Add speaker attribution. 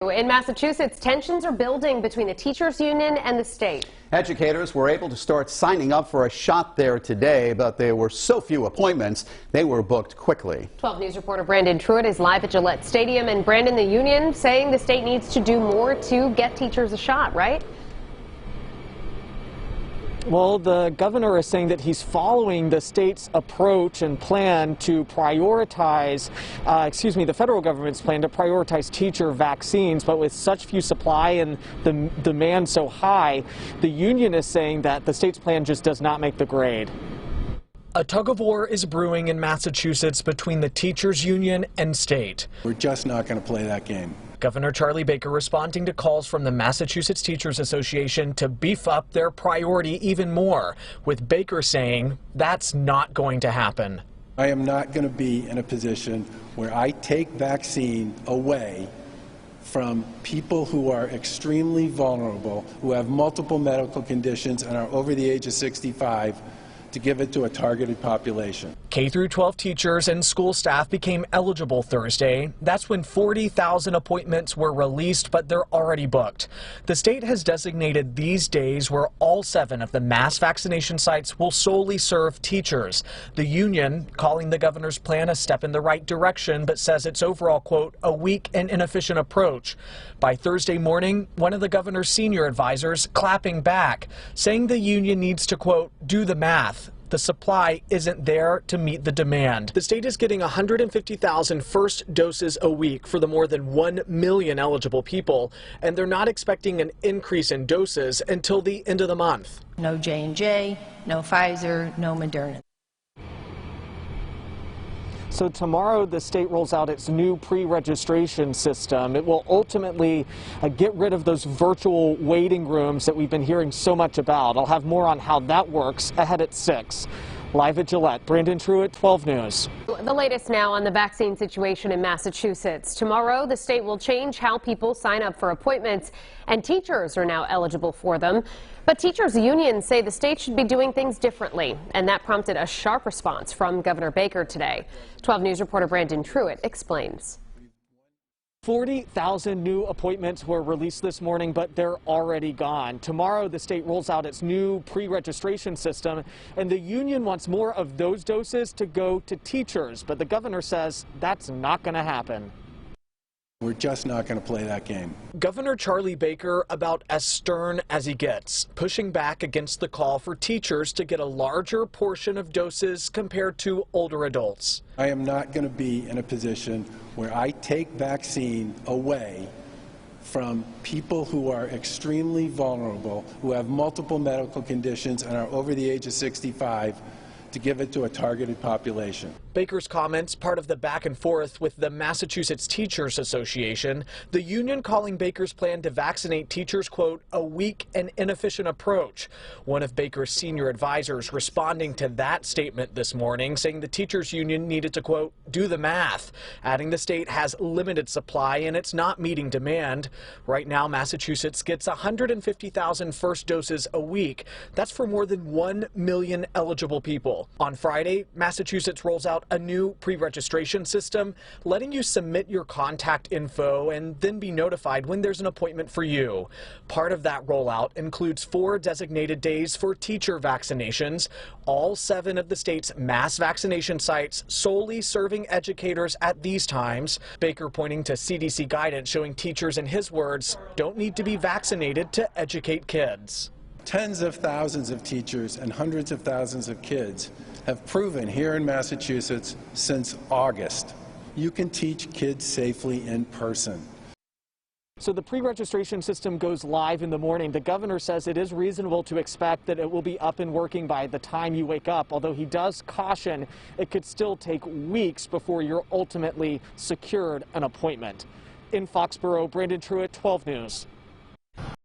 Speaker 1: In Massachusetts, tensions are building between the teachers union and the state.
Speaker 2: Educators were able to start signing up for a shot there today, but there were so few appointments, they were booked quickly.
Speaker 1: 12 News reporter Brandon Truitt is live at Gillette Stadium, and Brandon, the union saying the state needs to do more to get teachers a shot, right?
Speaker 3: Well, the governor is saying that he's following the state's approach and plan to prioritize, the federal government's plan to prioritize teacher vaccines, but with such few supply and the demand so high, the union is saying that the state's plan just does not make the grade.
Speaker 4: A tug-of-war is brewing in Massachusetts between the teachers union and state.
Speaker 5: We're just not going to play that game.
Speaker 4: Governor Charlie Baker responding to calls from the Massachusetts Teachers Association to beef up their priority even more, with Baker saying that's not going to happen.
Speaker 5: I am not going to be in a position where I take vaccine away from people who are extremely vulnerable, who have multiple medical conditions and are over the age of 65, to give it to a targeted population.
Speaker 4: K-12 teachers and school staff became eligible Thursday. That's when 40,000 appointments were released, but they're already booked. The state has designated these days where all 7 of the mass vaccination sites will solely serve teachers. The union calling the governor's plan a step in the right direction, but says it's overall, quote, a weak and inefficient approach. By Thursday morning, one of the governor's senior advisors clapping back, saying the union needs to, quote, do the math. The supply isn't there to meet the demand. The state is getting 150,000 first doses a week for the more than 1 million eligible people, and they're not expecting an increase in doses until the end of the month.
Speaker 6: No J&J, no Pfizer, no Moderna.
Speaker 3: So tomorrow the state rolls out its new pre-registration system. It will ultimately get rid of those virtual waiting rooms that we've been hearing so much about. I'll have more on how that works ahead at 6. Live at Gillette, Brandon Truitt, 12 News.
Speaker 1: The latest now on the vaccine situation in Massachusetts. Tomorrow, the state will change how people sign up for appointments, and teachers are now eligible for them. But teachers' unions say the state should be doing things differently, and that prompted a sharp response from Governor Baker today. 12 News reporter Brandon Truitt explains.
Speaker 3: 40,000 new appointments were released this morning, but they're already gone. Tomorrow, the state rolls out its new pre-registration system, and the union wants more of those doses to go to teachers. But the governor says that's not going to happen.
Speaker 5: We're just not going to play that game.
Speaker 4: Governor Charlie Baker about as stern as he gets, pushing back against the call for teachers to get a larger portion of doses compared to older adults.
Speaker 5: I am not going to be in a position where I take vaccine away from people who are extremely vulnerable, who have multiple medical conditions and are over the age of 65, to give it to a targeted population.
Speaker 4: Baker's comments part of the back and forth with the Massachusetts Teachers Association, the union calling Baker's plan to vaccinate teachers, quote, a weak and inefficient approach. One of Baker's senior advisors responding to that statement this morning, saying the teachers union needed to, quote, do the math, adding the state has limited supply and it's not meeting demand. Right now, Massachusetts gets 150,000 first doses a week. That's for more than 1 million eligible people. On Friday, Massachusetts rolls out a new pre-registration system, letting you submit your contact info and then be notified when there's an appointment for you. Part of that rollout includes 4 designated days for teacher vaccinations, all 7 of the state's mass vaccination sites solely serving educators at these times. Baker pointing to CDC guidance showing teachers, in his words, don't need to be vaccinated to educate kids.
Speaker 5: Tens of thousands of teachers and hundreds of thousands of kids have proven here in Massachusetts since August, you can teach kids safely in person.
Speaker 3: So the pre-registration system goes live in the morning. The governor says it is reasonable to expect that it will be up and working by the time you wake up, although he does caution it could still take weeks before you're ultimately secured an appointment. In Foxborough, Brandon Truitt, 12 News.